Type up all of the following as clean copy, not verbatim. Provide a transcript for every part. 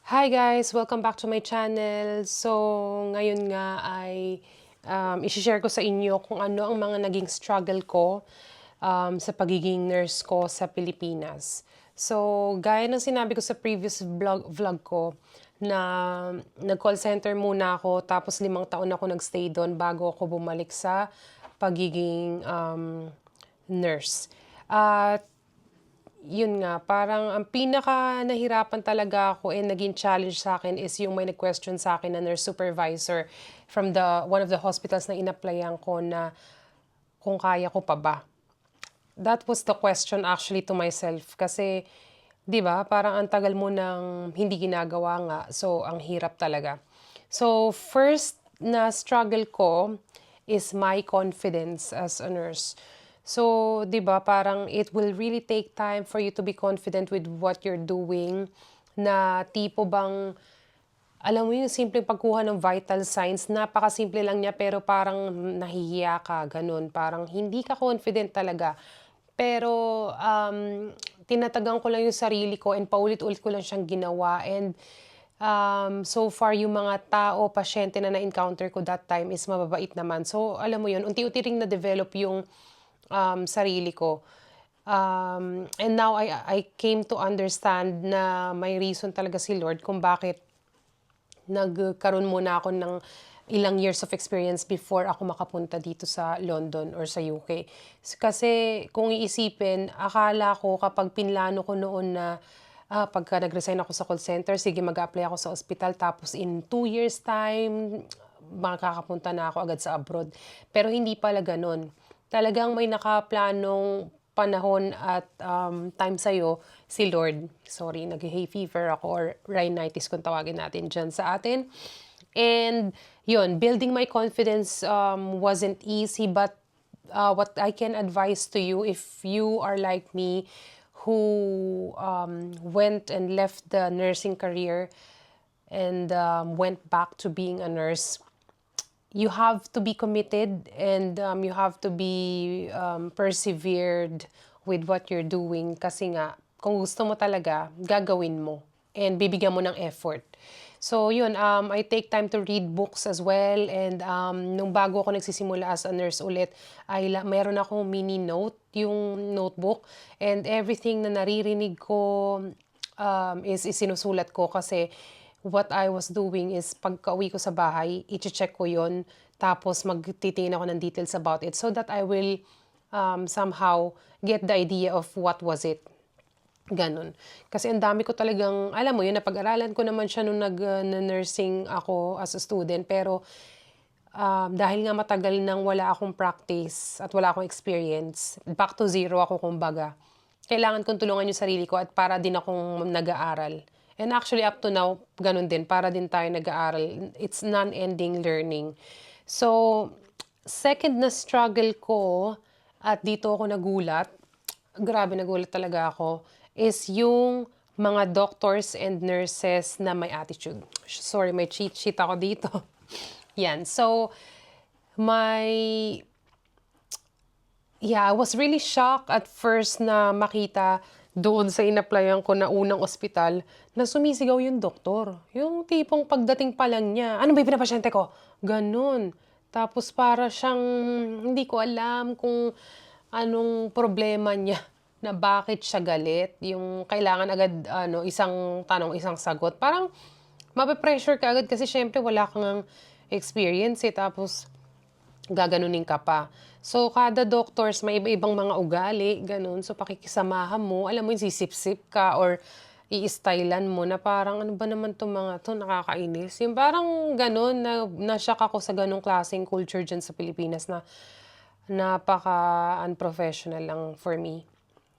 Hi guys! Welcome back to my channel. So, ngayon nga ay isi-share ko sa inyo kung ano ang mga naging struggle ko sa pagiging nurse ko sa Pilipinas. So, gaya ng sinabi ko sa previous vlog ko, na nag-call center muna ako tapos 5 taon ako nagstay doon bago ako bumalik sa pagiging nurse. At yun nga, parang ang pinaka nahirapan talaga ako and naging challenge sa akin is yung may nag-question sa akin na nurse supervisor from one of the hospitals na in-applyan ko na kung kaya ko pa ba. That was the question actually to myself kasi 'di ba, parang ang tagal mo nang hindi ginagawa nga, so ang hirap talaga. So first na struggle ko is my confidence as a nurse. So, 'di ba, parang it will really take time for you to be confident with what you're doing, na tipo bang alam mo yung simpleng pagkuha ng vital signs, napakasimple lang niya pero parang nahihiya ka, gano'n. Parang hindi ka confident talaga. Pero, tinatagan ko lang yung sarili ko and paulit-ulit ko lang siyang ginawa and, so far yung mga tao, pasyente na na-encounter ko that time is mababait naman. So, alam mo yun, unti-unti ring na-develop yung sarili ko. And now I came to understand na may reason talaga si Lord kung bakit nagkaroon muna ako ng ilang years of experience before ako makapunta dito sa London or sa UK. Kasi kung iisipin, akala ko kapag pinlano ko noon na pagka nag-resign ako sa call center, sige mag-apply ako sa ospital tapos in 2 years time, makakapunta na ako agad sa abroad. Pero hindi pala ganun. Talagang may nakaplanong panahon at time sa'yo si Lord. Sorry, nag-hay fever ako or rhinitis kung tawagin natin dyan sa atin. And yun, building my confidence wasn't easy, but what I can advise to you if you are like me who went and left the nursing career and went back to being a nurse, you have to be committed and you have to be persevered with what you're doing kasi nga, kung gusto mo talaga, gagawin mo and bibigyan mo ng effort. So yun, I take time to read books as well and nung bago ako nagsisimula as a nurse ulit, ay meron akong mini note, yung notebook, and everything na naririnig ko is sinusulat ko kasi what I was doing is pagka-uwi ko sa bahay, i-check ko yon tapos magtitingin ako ng details about it so that I will somehow get the idea of what was it. Ganun. Kasi ang dami ko talagang, alam mo yun, napag-aralan ko naman siya nung nag-nursing ako as a student, pero dahil nga matagal nang wala akong practice at wala akong experience, back to zero ako kumbaga. Kailangan kong tulungan yung sarili ko at para din akong nag-aaral. And actually up to now, ganun din, para din tayo nag-aaral. It's non-ending learning. So, second na struggle ko, at dito ako nagulat, grabe nagulat talaga ako, is yung mga doctors and nurses na may attitude. Sorry, may cheat sheet ako dito. Yan. So, I was really shocked at first na makita doon sa in-applyan ko na unang ospital na sumisigaw yung doktor. Yung tipong pagdating pa lang niya, ano ba yung pinapasyente ko? Ganun. Tapos para siyang hindi ko alam kung anong problema niya na bakit siya galit. Yung kailangan agad isang tanong, isang sagot. Parang mape-pressure ka agad kasi syempre wala kang experience tapos gaganunin ka pa. So, kada doctors may iba-ibang mga ugali, ganun. So, pakikisamahan mo, alam mo yung sisip-sip ka or i-stylan mo na parang ano ba naman itong mga to, nakakainis. Yung parang ganun, na-shock ako sa ganung klaseng culture dyan sa Pilipinas na napaka-unprofessional lang for me.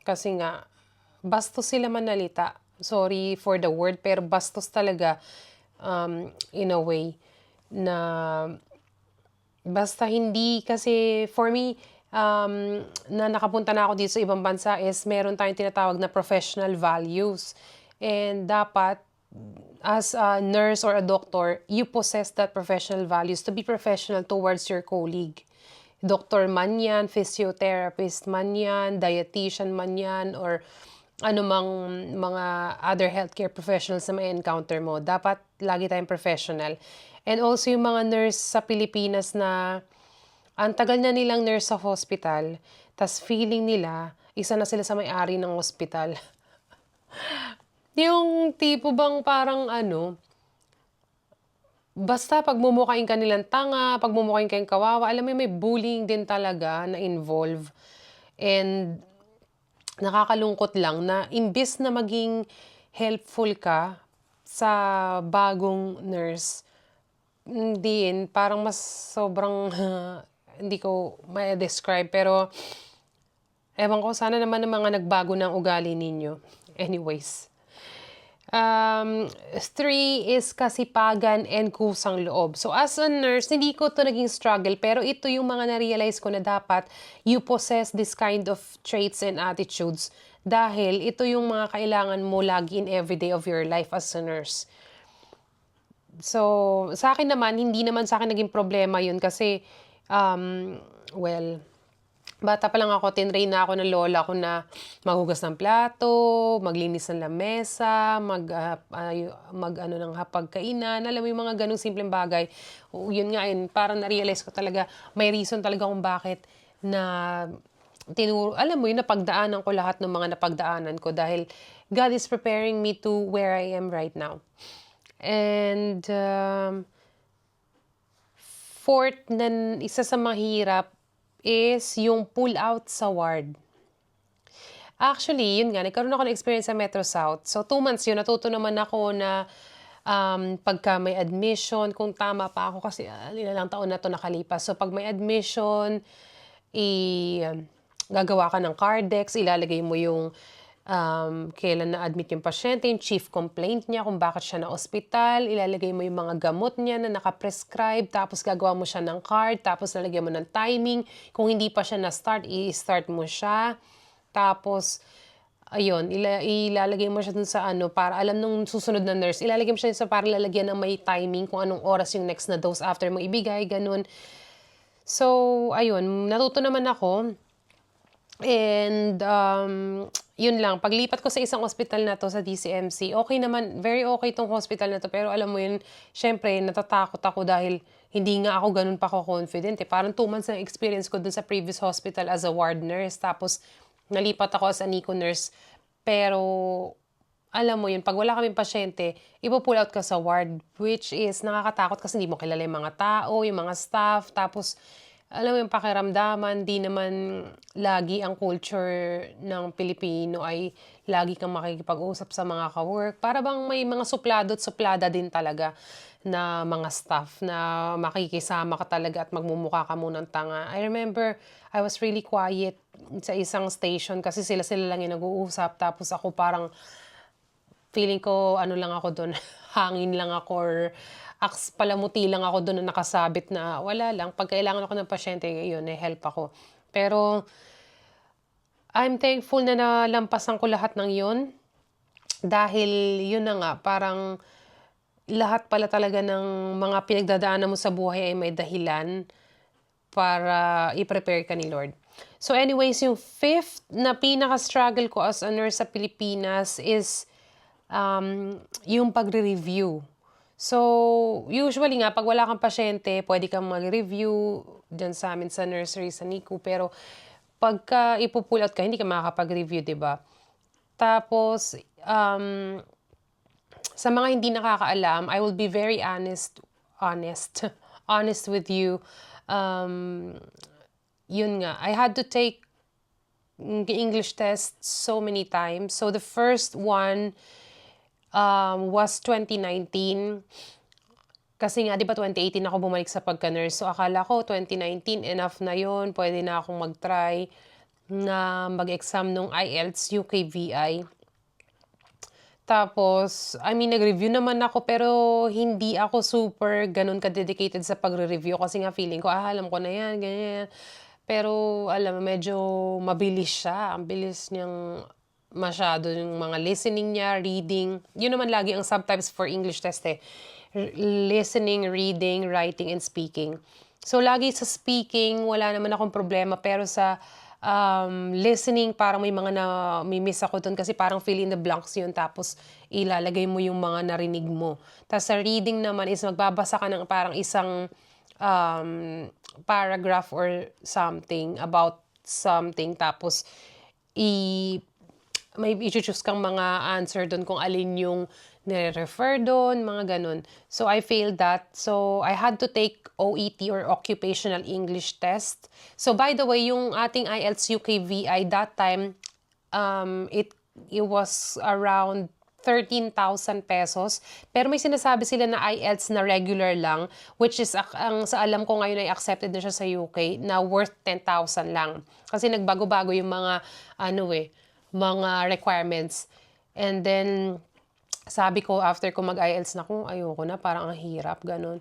Kasi nga, bastos sila manalita. Sorry for the word, pero bastos talaga in a way na basta hindi kasi for me, na nakapunta na ako dito sa ibang bansa is meron tayong tinatawag na professional values. And dapat, as a nurse or a doctor, you possess that professional values to be professional towards your colleague. Doktor man yan, physiotherapist man yan, dietitian man yan, or anumang mga other healthcare professionals na may encounter mo. Dapat lagi tayong professional. And also yung mga nurse sa Pilipinas na ang tagal na nilang nurse sa hospital, tas feeling nila, isa na sila sa may-ari ng hospital. Yung tipo bang parang ano, basta pagmumukhain ka nilang tanga, pagmumukhain kayong kawawa, alam mo may bullying din talaga na involve. And nakakalungkot lang na imbes na maging helpful ka sa bagong nurse, hindi parang mas sobrang hindi ko ma-describe pero ewan ko sana naman ng mga nagbago ng ugali ninyo. Anyways. 3 is kasipagan and kusang loob. So as a nurse, hindi ko to naging struggle pero ito yung mga na-realize ko na dapat you possess this kind of traits and attitudes dahil ito yung mga kailangan mo lagi in every day of your life as a nurse. So, sa akin naman, hindi naman sa akin naging problema yun kasi, well, bata pa lang ako, tinrain na ako ng lola ko na maghugas ng plato, maglinis ng lamesa, ano ng hapagkainan, alam mo yung mga ganung simpleng bagay. Yun nga yun, parang na-realize ko talaga, may reason talaga kung bakit na alam mo yun, napagdaanan ko lahat ng mga napagdaanan ko dahil God is preparing me to where I am right now. And fourth, na isa sa mahirap is yung pull out sa ward. Actually, yun nga, nagkaroon ako ng experience sa Metro South. So, 2 months yun, natuto naman ako na pagka may admission, kung tama pa ako kasi ilang taon na to nakalipas. So, pag may admission, gagawa ka ng Cardex, ilalagay mo yung kailan na-admit yung pasyente, yung chief complaint niya, kung bakit siya na ospital, ilalagay mo yung mga gamot niya na nakaprescribe, tapos gagawa mo siya ng card, tapos lalagyan mo ng timing. Kung hindi pa siya na-start, i-start mo siya. Tapos, ayun, ilalagay mo siya dun sa ano, para alam nung susunod na nurse, ilalagay mo siya sa para lalagyan ng may timing kung anong oras yung next na dose after mo ibigay, ganun. So, ayun, natuto naman ako. And, yun lang, paglipat ko sa isang hospital na to sa DCMC, okay naman, very okay tong hospital na to, pero alam mo yun, syempre, natatakot ako dahil hindi nga ako ganun pa ko confident eh. Parang 2 months na experience ko dun sa previous hospital as a ward nurse, tapos nalipat ako as a NICU nurse, pero alam mo yun, pag wala kaming pasyente, ipo-pull out ka sa ward, which is nakakatakot kasi hindi mo kilala yung mga tao, yung mga staff, tapos alam mo yung pakiramdaman, di naman lagi ang culture ng Pilipino ay lagi kang makikipag-usap sa mga ka-work. Para bang may mga suplado at suplada din talaga na mga staff na makikisama ka talaga at magmumukha ka munang tanga. I remember, I was really quiet sa isang station kasi sila lang yung nag-uusap. Tapos ako parang feeling ko ano lang ako doon, hangin lang ako or palamuti lang ako doon na nakasabit na wala lang. Pag kailangan ako ng pasyente, yun, help ako. Pero, I'm thankful na nalampasan ko lahat ng yun. Dahil, yun na nga, parang lahat pala talaga ng mga pinagdadaanan mo sa buhay ay may dahilan para i-prepare ka ni Lord. So anyways, yung 5th na pinaka-struggle ko as a nurse sa Pilipinas is yung pagre-review. So, usually nga, pag wala kang pasyente, pwede kang mag-review dyan sa amin sa nursery, sa NICU. Pero, pagka ipo-pull out ka, hindi ka makakapag-review, diba? Tapos, sa mga hindi nakakaalam, I will be very honest with you. Yun nga, I had to take English test so many times. So, the first one was 2019. Kasi nga, di ba 2018 ako bumalik sa pagka-nurse. So, akala ko 2019, enough na yon, pwede na akong mag-try na mag-exam nung IELTS UKVI. Tapos, nag-review naman ako pero hindi ako super ganun ka-dedicated sa pagre-review kasi nga feeling ko, alam ko na yan, ganyan. Pero, alam mo, medyo mabilis siya. Ang bilis niyang masyado yung mga listening niya, reading. Yun naman lagi ang subtypes for English test eh. Listening, reading, writing, and speaking. So, lagi sa speaking, wala naman akong problema. Pero sa Listening, parang may mga nami-miss ako dun kasi parang fill in the blanks yun tapos ilalagay mo yung mga narinig mo. Tapos sa reading naman is magbabasa ka ng parang isang um, paragraph or something about something tapos i may i-choose kang mga answer doon kung alin yung nire-refer doon, mga ganun. So, I failed that. So, I had to take OET or Occupational English Test. So, by the way, yung ating IELTS UKVI that time, it was around 13,000 pesos. Pero may sinasabi sila na IELTS na regular lang, which is, ang sa alam ko ngayon ay accepted na siya sa UK, na worth 10,000 lang. Kasi nagbago-bago yung mga, mga requirements. And then, sabi ko, after ko mag-IELTS na ko, ayoko na, parang ang hirap, ganun.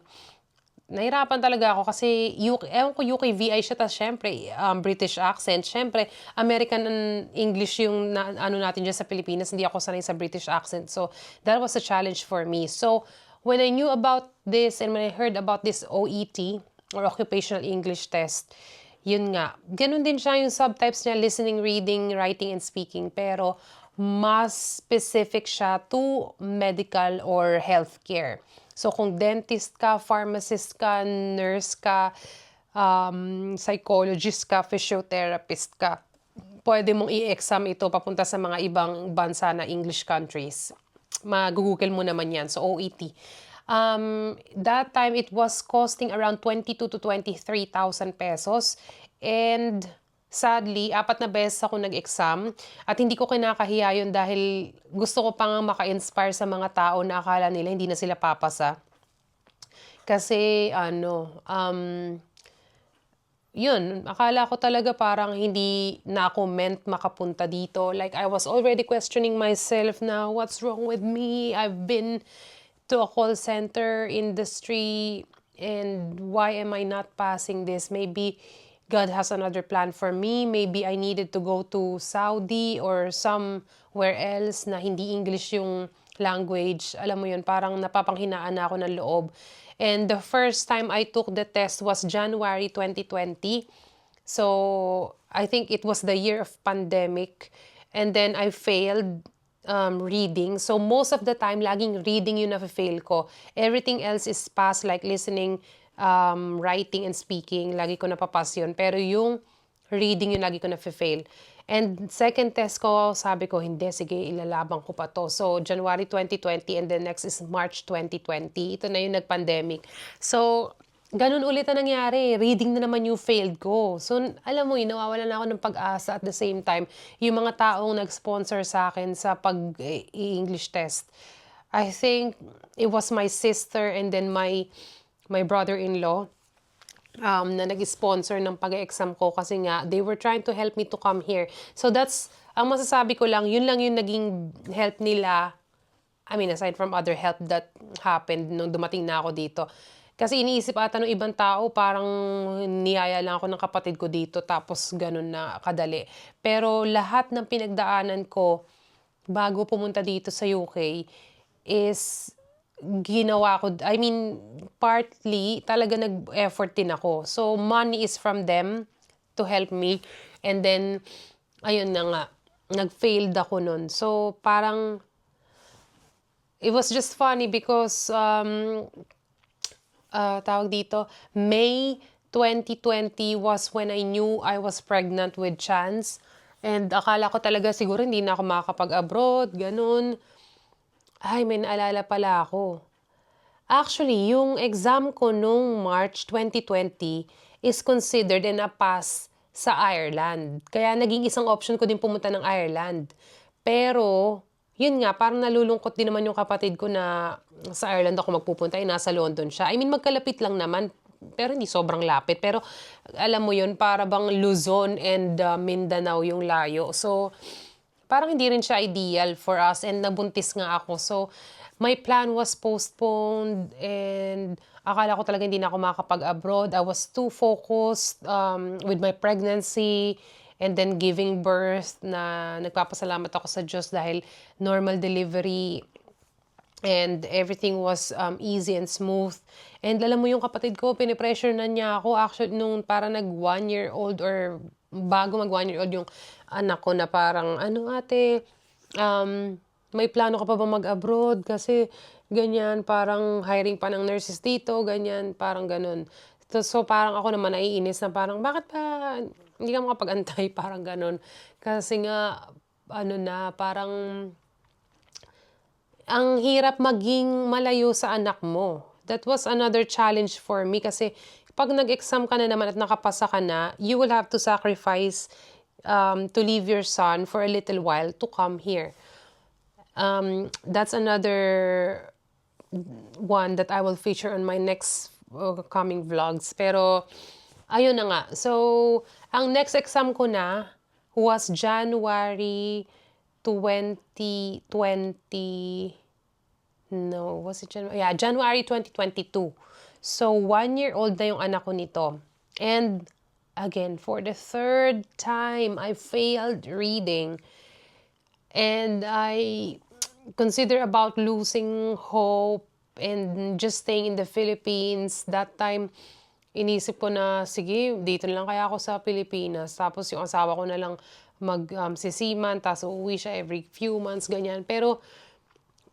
Nahirapan talaga ako kasi, ewan ko, UKVI siya, tapos syempre, British accent. Syempre, American English yung natin dyan sa Pilipinas, hindi ako sanay sa British accent. So, that was a challenge for me. So, when I knew about this and when I heard about this OET, or Occupational English Test, yun nga, ganun din siya yung subtypes niya, listening, reading, writing, and speaking. Pero, mas specific siya to medical or healthcare. So, kung dentist ka, pharmacist ka, nurse ka, psychologist ka, physiotherapist ka, pwede mong i-exam ito papunta sa mga ibang bansa na English countries. Mag-google mo naman yan. So, OET. That time, it was costing around 22 to 23,000 pesos. And sadly, 4 na beses ako nag-exam. At hindi ko kinakahiya yun dahil gusto ko pang maka-inspire sa mga tao na akala nila hindi na sila papasa. Kasi, yun, akala ko talaga parang hindi na ako meant makapunta dito. Like, I was already questioning myself na, what's wrong with me? I've been to a call center industry and why am I not passing this? Maybe God has another plan for me. Maybe I needed to go to Saudi or somewhere else na hindi English yung language. Alam mo yun, parang napapanghinaan na ako ng loob. And the first time I took the test was January 2020. So, I think it was the year of pandemic. And then I failed reading. So, most of the time, laging reading yung na-fail ko. Everything else is pass, like listening, writing, and speaking. Lagi ko napapas yun. Pero yung reading yung lagi ko na-fail. And second test ko, sabi ko, hindi, sige, ilalabang ko pa to. So, January 2020 and then next is March 2020. Ito na yung nag-pandemic. So, ganun ulit ang nangyari. Reading na naman yung failed ko. So, alam mo yun, nawawalan na ako ng pag-asa at the same time. Yung mga taong nag-sponsor sa akin sa pag-English test, I think it was my sister and then my brother-in-law na nag-sponsor ng pag-exam ko kasi nga, they were trying to help me to come here. So, ang masasabi ko lang, yun lang yung naging help nila. I mean, aside from other help that happened nung dumating na ako dito. Kasi iniisip ata ng ibang tao, parang niyaya lang ako ng kapatid ko dito, tapos ganun na kadali. Pero lahat ng pinagdaanan ko bago pumunta dito sa UK is ginawa ko, I mean, partly talaga nag-effort din ako. So, money is from them to help me. And then, ayun na nga, nag-failed ako nun. So, parang, it was just funny because, tawag dito, May 2020 was when I knew I was pregnant with Chance. And akala ko talaga siguro hindi na ako makakapag-abroad, ganun. Ay, may naalala pala ako. Actually, yung exam ko nung March 2020 is considered and a pass sa Ireland. Kaya naging isang option ko din pumunta ng Ireland. Pero, yun nga, parang nalulungkot din naman yung kapatid ko na sa Ireland ako magpupunta, nasa London siya. I mean, magkalapit lang naman, pero hindi sobrang lapit. Pero, alam mo yun, para bang Luzon and Mindanao yung layo. So, parang hindi rin siya ideal for us and nabuntis nga ako. So, my plan was postponed and akala ko talaga hindi na ako makakapag-abroad. I was too focused with my pregnancy and then giving birth na nagpapasalamat ako sa Diyos dahil normal delivery and everything was easy and smooth. And alam mo yung kapatid ko, pinipressure na niya ako. Actually, nung para nag 1-year-old or bago mag 1 year old yung anak ko na parang, "Ano ate, may plano ka pa bang mag-abroad? Kasi ganyan, parang hiring pa ng nurses dito," ganyan, parang gano'n. So, parang ako naman naiinis na parang, "Bakit ba hindi ka makapag-antay?" Parang gano'n. Kasi nga ano na, parang ang hirap maging malayo sa anak mo. That was another challenge for me kasi 'pag nag-exam ka na naman at nakapasa ka na, you will have to sacrifice, to leave your son for a little while to come here. That's another one that I will feature on my next, coming vlogs. Pero ayun na nga. So, ang next exam ko na was January 2020. No, was it January? Yeah, January 2022. So, 1 year old na yung anak ko nito. And again, for the third time, I failed reading. And I consider about losing hope and just staying in the Philippines. That time, inisip ko na, sige, dito na lang kaya ako sa Pilipinas. Tapos yung asawa ko na lang sisiman, tapos uuwi siya every few months, ganyan. Pero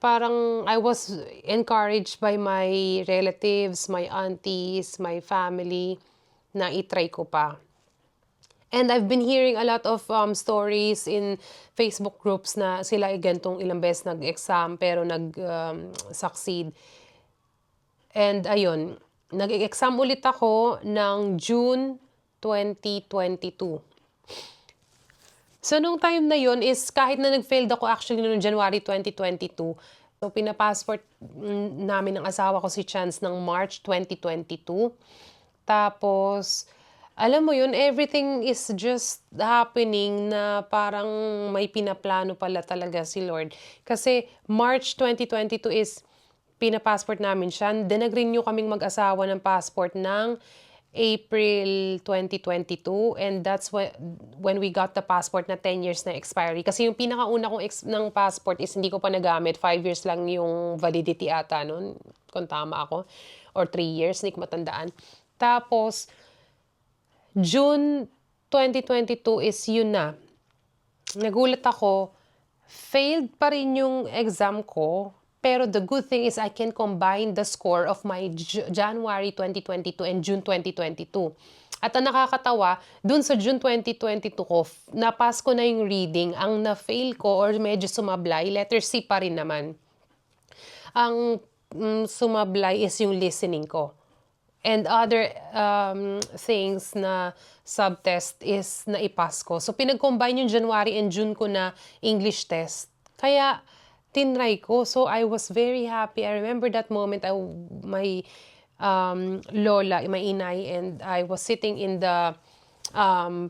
parang I was encouraged by my relatives, my aunties, my family na i-try ko pa. And I've been hearing a lot of stories in Facebook groups na sila ay ganitong ilang beses nag-exam pero succeed. And ayun, nag-exam ulit ako ng June 2022. So, nung time na yun is kahit na nag-failed ako actually noong January 2022, so pina-passport namin ng asawa ko si Chance ng March 2022. Tapos, alam mo yun, everything is just happening na parang may pinaplano pala talaga si Lord. Kasi March 2022 is pina-passport namin siya. Then nag-renew kaming mag-asawa ng passport ng April 2022, and that's when we got the passport na 10 years na expiry. Kasi yung pinakauna kong ng passport is hindi ko pa nagamit. 5 years lang yung validity ata nun, kung tama ako. Or 3 years, hindi ko matandaan. Tapos, June 2022 is yun na. Nagulat ako, failed pa rin yung exam ko, pero the good thing is I can combine the score of my January 2022 and June 2022. At ang nakakatawa, dun sa June 2022 ko, napas ko na yung reading. Ang na-fail ko or medyo sumablay, letter C pa rin naman. Ang sumablay is yung listening ko. And other things na subtest is naipas ko. So, pinag-combine yung January and June ko na English test. Kaya, tinry ko. So, I was very happy. I remember that moment, my lola, my inay, and I was sitting in the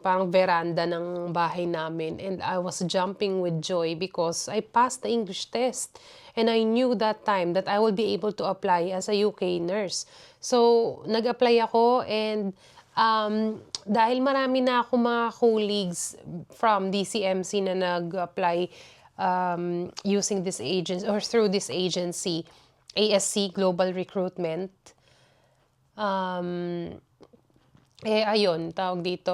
parang veranda ng bahay namin. And I was jumping with joy because I passed the English test. And I knew that time that I will be able to apply as a UK nurse. So, nag-apply ako and dahil marami na ako mga colleagues from DCMC na nag-apply using this agency or through this agency, ASC Global Recruitment. Ayun, tawag dito,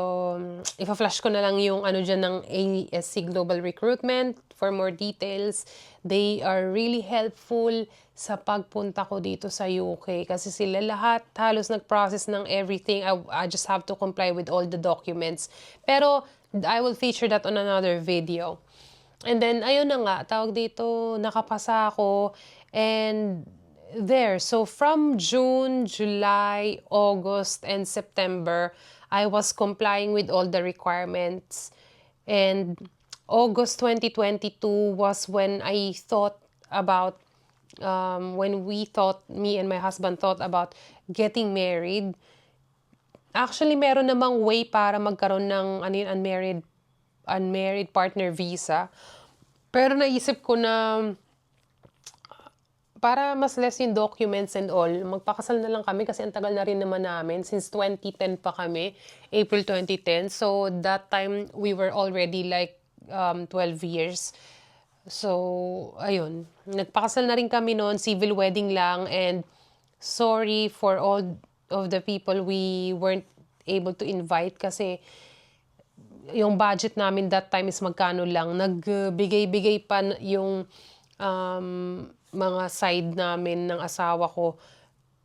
ipa-flash ko na lang yung ano dyan ng ASC Global Recruitment for more details. They are really helpful sa pagpunta ko dito sa UK kasi sila lahat halos nag-process ng everything. I just have to comply with all the documents. Pero I will feature that on another video. And then, ayun na nga, tawag dito, nakapasa ako, and there. So, from June, July, August, and September, I was complying with all the requirements. And August 2022 was when I thought about, me and my husband thought about getting married. Actually, meron namang way para magkaroon ng unmarried partner visa. Pero naisip ko na para mas less yung documents and all, magpakasal na lang kami kasi ang tagal na rin naman namin. Since 2010 pa kami, April 2010. So, that time, we were already like 12 years. So, ayun. Nagpakasal na rin kami noon, civil wedding lang. And sorry for all of the people we weren't able to invite kasi yung budget namin that time is magkano lang. Nagbigay-bigay pa yung mga side namin ng asawa ko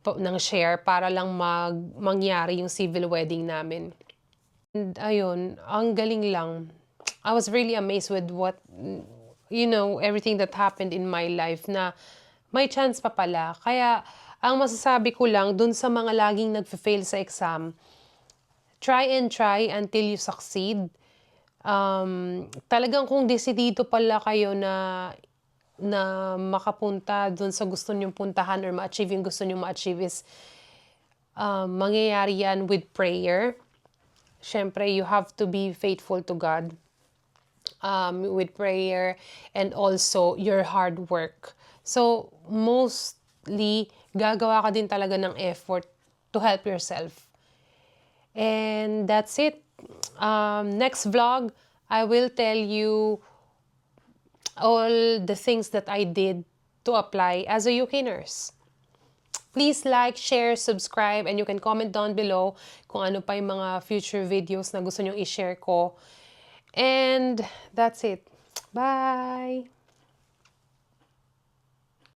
ng share para lang mangyari yung civil wedding namin. And ayun, ang galing lang. I was really amazed with everything that happened in my life na may chance pa pala. Kaya, ang masasabi ko lang dun sa mga laging nagfe-fail sa exam, try and try until you succeed. Talagang kung desidido pala kayo na makapunta dun sa gusto nyong puntahan or ma-achieve yung gusto nyong ma-achieve is mangyayari yan with prayer. Siyempre, you have to be faithful to God with prayer and also your hard work. So, mostly, gagawa ka din talaga ng effort to help yourself. And that's it. Next vlog, I will tell you all the things that I did to apply as a UK nurse. Please like, share, subscribe, and you can comment down below kung ano pa yung mga future videos na gusto nyong i-share ko. And that's it. Bye!